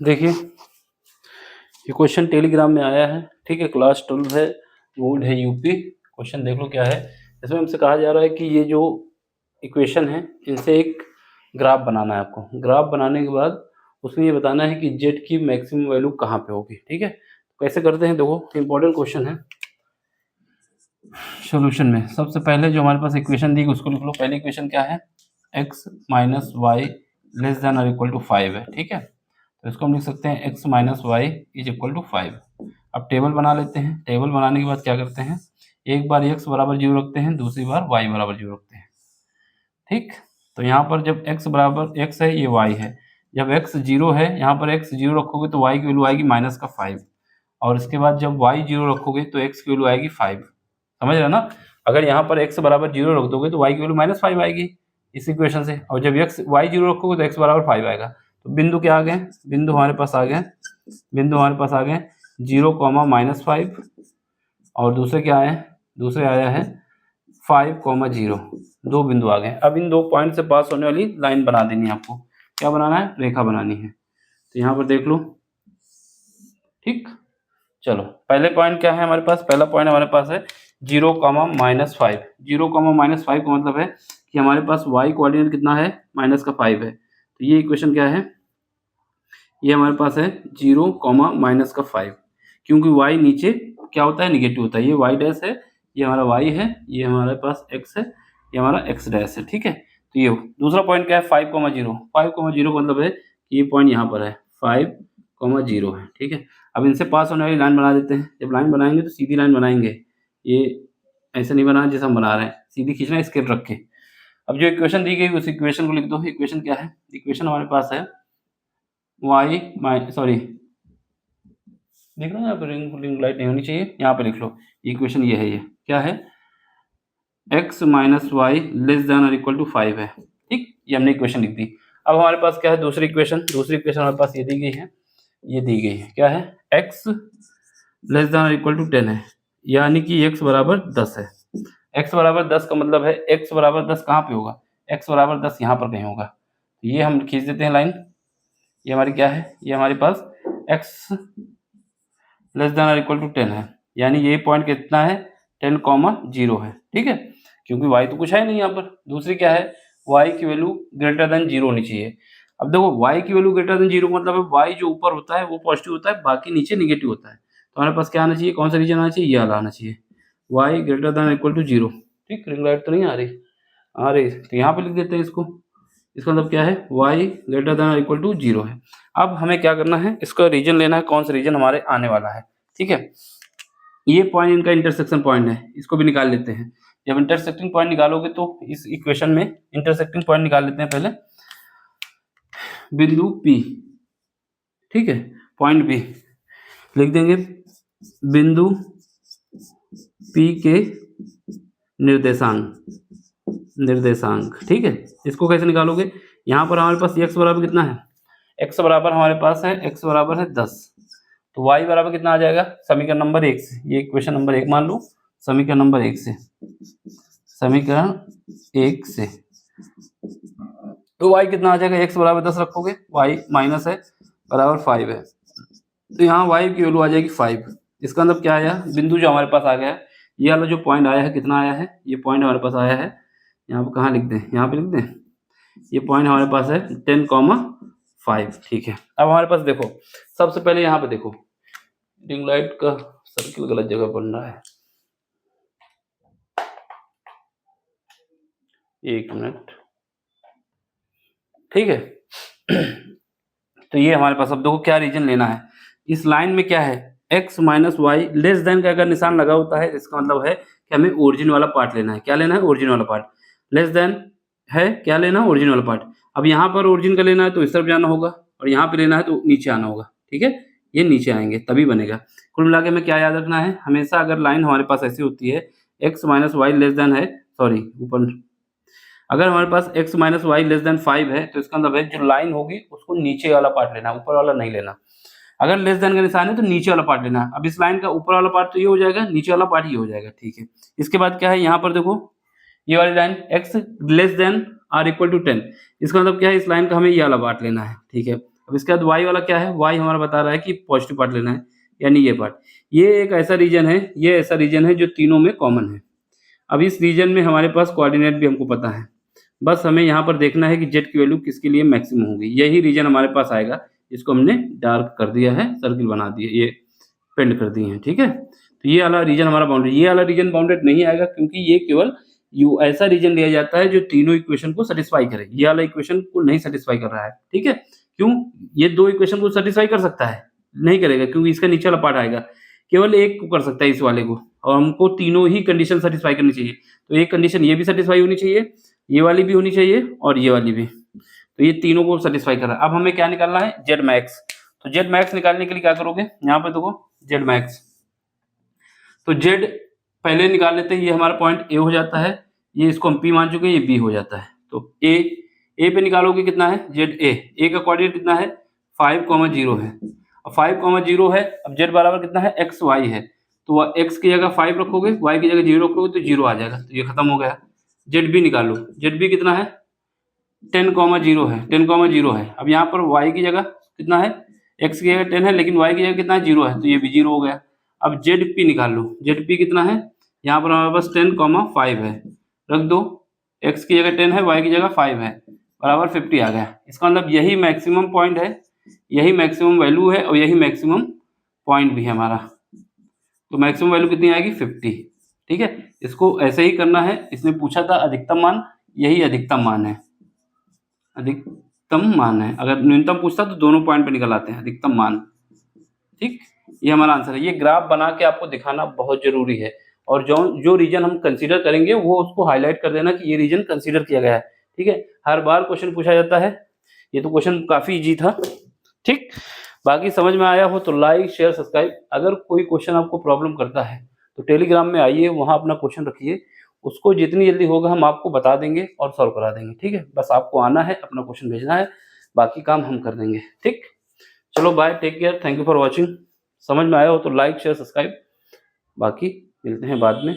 देखिए ये question Telegram में आया है, ठीक है, क्लास 12 है, बोर्ड है यूपी। क्वेश्चन देख लो क्या है। इसमें हमसे कहा जा रहा है कि ये जो इक्वेशन है इनसे एक ग्राफ बनाना है आपको। ग्राफ बनाने के बाद उसमें ये बताना है कि जेड की मैक्सिमम वैल्यू कहाँ पे होगी, ठीक है। कैसे करते हैं देखो, इंपॉर्टेंट क्वेश्चन है। सॉल्यूशन में सबसे पहले जो हमारे पास इक्वेशन दी उसको लिख लो। पहली इक्वेशन क्या है, x minus y less than और इक्वल टू 5 है, ठीक है। तो इसको हम लिख सकते हैं x minus y is equal to 5। अब टेबल बना लेते हैं। टेबल बनाने के बाद क्या करते हैं, एक बार x बराबर 0 रखते हैं, दूसरी बार y बराबर 0 रखते हैं, ठीक। तो यहाँ पर जब x बराबर x है, ये y है। जब x 0 है, यहाँ पर x 0 रखोगे तो y की वैल्यू आएगी माइनस का 5, और इसके बाद जब y 0 रखोगे तो x की वैल्यू आएगी 5। समझ रहे ना। अगर यहाँ पर x बराबर 0 रख दोगे तो y की वैल्यू माइनस 5 आएगी इस इक्वेशन से, और जब y 0 रखोगे तो x बराबर 5 आएगा। तो बिंदु क्या आ गए, बिंदु हमारे पास आ गए, 0, -5, और दूसरे क्या आए, दूसरे आया है 5, 0। दो बिंदु आ गए। अब इन दो पॉइंट से पास होने वाली लाइन बना देनी है आपको। क्या बनाना है, रेखा बनानी है। तो यहाँ पर देख लो, ठीक। चलो पहले पॉइंट क्या है हमारे पास, पहला पॉइंट हमारे पास है 0, -5। 0, -5 का मतलब है कि हमारे पास y कोऑर्डिनेट कितना है, माइनस का 5 है। तो ये इक्वेशन क्या है, ये हमारे पास है 0, माइनस का 5, क्योंकि y नीचे क्या होता है, निगेटिव होता है। ये y डैश है, ये हमारा y है, ये हमारे पास x है, ये हमारा x डैश है, ठीक है। तो ये दूसरा पॉइंट क्या है, 5, 0। 5, 0 का मतलब है कि ये पॉइंट यहाँ पर है, 5, 0 है, ठीक है। अब इनसे पास होने वाली लाइन बना देते हैं। जब लाइन बनाएंगे तो सीधी लाइन बनाएंगे, ये ऐसे नहीं बनाना जैसे हम बना रहे हैं, सीधी खींचना स्केल रख के। अब जो इक्वेशन दी गई उस इक्वेशन को लिख दो। इक्वेशन क्या है, इक्वेशन हमारे पास है देख लो, यहाँ पर रिंग लाइट नहीं होनी चाहिए, यहाँ पे लिख लो। इक्वेशन ये है, ये क्या है, x minus y less than और इक्वल टू 5 है, ठीक। ये हमने इक्वेशन लिख दी। अब हमारे पास क्या है, दूसरी इक्वेशन हमारे पास ये दी गई है, ये दी गई है, क्या है, x लेस देन और इक्वल टू 10 है, यानी कि x बराबर 10 है। x बराबर 10 का मतलब है x बराबर 10 कहाँ पे होगा, x बराबर 10 यहाँ पर कहीं होगा। तो ये हम खींच देते हैं लाइन। ये हमारी क्या है, ये हमारे पास x लेस देन और इक्वल टू 10 है, यानी ये पॉइंट कितना है, 10, 0 है, ठीक है, क्योंकि y तो कुछ है नहीं यहाँ पर। दूसरी क्या है, y की वैल्यू ग्रेटर देन 0 होनी चाहिए। अब देखो y की वैल्यू ग्रेटर देन 0 मतलब है y जो ऊपर होता है वो पॉजिटिव होता है, बाकी नीचे निगेटिव होता है। तो हमारे पास क्या आना चाहिए, कौन सा रीजन आना चाहिए, ये वाला आना चाहिए, y greater than equal to 0, ठीक। रिंग लाइट तो नहीं आ रही, तो यहाँ पे लिख देते हैं इसको। इसका मतलब क्या है, y greater than equal to 0 है। अब हमें क्या करना है, इसका रीजन लेना है, कौन सा रीजन हमारे आने वाला है, ठीक है। ये पॉइंट इनका इंटरसेक्शन पॉइंट है, इसको भी निकाल लेते हैं। जब इंटरसेक्टिंग पॉइंट निकालोगे तो इस इक्वेशन में इंटरसेक्टिंग पॉइंट निकाल लेते हैं पहले। बिंदु P, ठीक है, पॉइंट P लिख देंगे, बिंदु P के निर्देशांक, ठीक है। इसको कैसे निकालोगे, यहाँ पर हमारे पास x बराबर कितना है, x बराबर हमारे पास है, x बराबर है 10। तो y बराबर कितना आ जाएगा, समीकरण नंबर 1 से, ये इक्वेशन नंबर 1 मान लो, समीकरण नंबर 1 से, समीकरण 1 से। तो y कितना आ जाएगा, x बराबर 10 रखोगे, y माइनस है बराबर 5 है, तो यहाँ y की वैल्यू आ जाएगी 5। इसका मतलब क्या आया, बिंदु जो हमारे पास आ गया है, ये वाला जो पॉइंट आया है, कितना आया है, ये पॉइंट हमारे पास आया है, यहाँ पर कहाँ लिख दें, यहाँ पे लिख दें, ये पॉइंट हमारे पास है 10, 5, ठीक है। अब हमारे पास देखो, सबसे पहले यहाँ पे देखो, रिंग लाइट का सर्किल गलत जगह बन रहा है, एक मिनट, ठीक है। तो ये हमारे पास, अब देखो क्या रीजन लेना है। इस लाइन में क्या है, x minus y less than का अगर निशान लगा होता है, इसका मतलब है कि हमें ओरिजिन वाला पार्ट लेना है। क्या लेना है, ओरिजिन वाला पार्ट। लेस देन है, क्या लेना है, ओरिजिन वाला पार्ट। अब यहाँ पर ओरिजिन का लेना है तो इस तरफ जाना होगा, और यहाँ पे लेना है तो नीचे आना होगा, ठीक है। ये नीचे आएंगे तभी बनेगा। कुल मिला के हमें क्या याद रखना है, हमेशा अगर लाइन हमारे पास ऐसी होती है, x minus y less than है, सॉरी ऊपर, अगर हमारे पास x minus y less than 5 है, तो इसका मतलब है जो लाइन होगी उसको नीचे वाला पार्ट लेना, ऊपर वाला नहीं लेना। अगर लेस देन का निशान है तो नीचे वाला पार्ट लेना। अब इस लाइन का ऊपर वाला पार्ट तो ये हो जाएगा, नीचे वाला पार्ट ये हो जाएगा, ठीक है। इसके बाद क्या है, यहाँ पर देखो ये वाली line x less than or equal to 10, इसका मतलब क्या है, इस लाइन का हमें ये वाला पार्ट लेना है, ठीक है। अब इसके बाद y वाला क्या है, y हमारा बता रहा है कि पॉजिटिव पार्ट लेना है, यानी ये पार्ट। ये एक ऐसा रीजन है, ये ऐसा रीजन है जो तीनों में कॉमन है। अब इस रीजन में हमारे पास कोऑर्डिनेट भी हमको पता है, बस हमें यहाँ पर देखना है कि z की वैल्यू किसके लिए मैक्सिमम होगी। यही रीजन हमारे पास आएगा, इसको हमने डार्क कर दिया है, सर्किल बना दिए, ये पेंड कर दिए हैं, ठीक है। तो ये वाला रीजन हमारा बाउंडेड, ये वाला रीजन बाउंडेड नहीं आएगा, क्योंकि ये केवल यू ऐसा रीजन लिया जाता है जो तीनों इक्वेशन को सेटिस्फाई करे। ये वाला इक्वेशन को नहीं सेटिस्फाई कर रहा है, ठीक है। क्यों? ये दो इक्वेशन को सेटिस्फाई कर सकता है, नहीं करेगा, क्योंकि इसका नीचे वाला पार्ट आएगा, केवल एक को कर सकता है, इस वाले को, और हमको तीनों ही कंडीशन सेटिस्फाई करनी चाहिए। तो एक कंडीशन ये भी सेटिस्फाई होनी चाहिए, ये वाली भी होनी चाहिए, और ये वाली भी। तो ये तीनों को सेटिस्फाई कर रहा है। अब हमें क्या निकालना है, जेड मैक्स। तो जेड मैक्स निकालने के लिए क्या करोगे, यहाँ पे देखो जेड मैक्स, तो जेड पहले निकाल लेते हैं, ये हमारा पॉइंट ए हो जाता है, ये इसको हम पी मान चुके हैं, ये बी हो जाता है। तो ए पे निकालोगे कितना है, जेड ए का कोऑर्डिनेट कितना है 5,0 है। अब 5,0 है, अब जेड बराबर कितना है एक्स वाई है, तो एक्स की जगह 5 रखोगे, वाई की जगह 0 रखोगे तो 0 आ जाएगा, तो ये खत्म हो गया। जेड बी निकालो, जेड बी कितना है 10,0 है, 10,0 है। अब यहाँ पर y की जगह कितना है, x की जगह 10 है, लेकिन y की जगह कितना है 0 है, तो ये भी 0 हो गया। अब जेड पी निकाल लो, जेड पी कितना है, यहाँ पर हमारे पास 10,5 है, रख दो, x की जगह 10 है, y की जगह 5 है, बराबर 50 आ गया। इसका मतलब यही मैक्सिमम पॉइंट है, यही मैक्सिमम वैल्यू है, और यही मैक्सिमम पॉइंट भी है हमारा। तो मैक्सिमम वैल्यू कितनी आएगी 50, ठीक है। इसको ऐसे ही करना है, इसने पूछा था अधिकतम मान, यही अधिकतम मान है, अधिकतम मान है। अगर न्यूनतम पूछता तो दोनों पॉइंट पे निकल आते हैं, अधिकतम मान, ठीक। ये हमारा आंसर है। ये ग्राफ बना के आपको दिखाना बहुत जरूरी है, और जो रीजन हम कंसीडर करेंगे वो उसको हाईलाइट कर देना कि ये रीजन कंसीडर किया गया है, ठीक है। हर बार क्वेश्चन पूछा जाता है, ये तो क्वेश्चन काफी इजी था, ठीक। बाकी समझ में आया हो तो लाइक शेयर सब्सक्राइब। अगर कोई क्वेश्चन आपको प्रॉब्लम करता है तो टेलीग्राम में आइए, वहाँ अपना क्वेश्चन रखिए, उसको जितनी जल्दी होगा हम आपको बता देंगे और सॉल्व करा देंगे, ठीक है। बस आपको आना है, अपना क्वेश्चन भेजना है, बाकी काम हम कर देंगे, ठीक। चलो bye, take care, thank you for watching. समझ में आया हो तो लाइक शेयर सब्सक्राइब, बाकी मिलते हैं बाद में।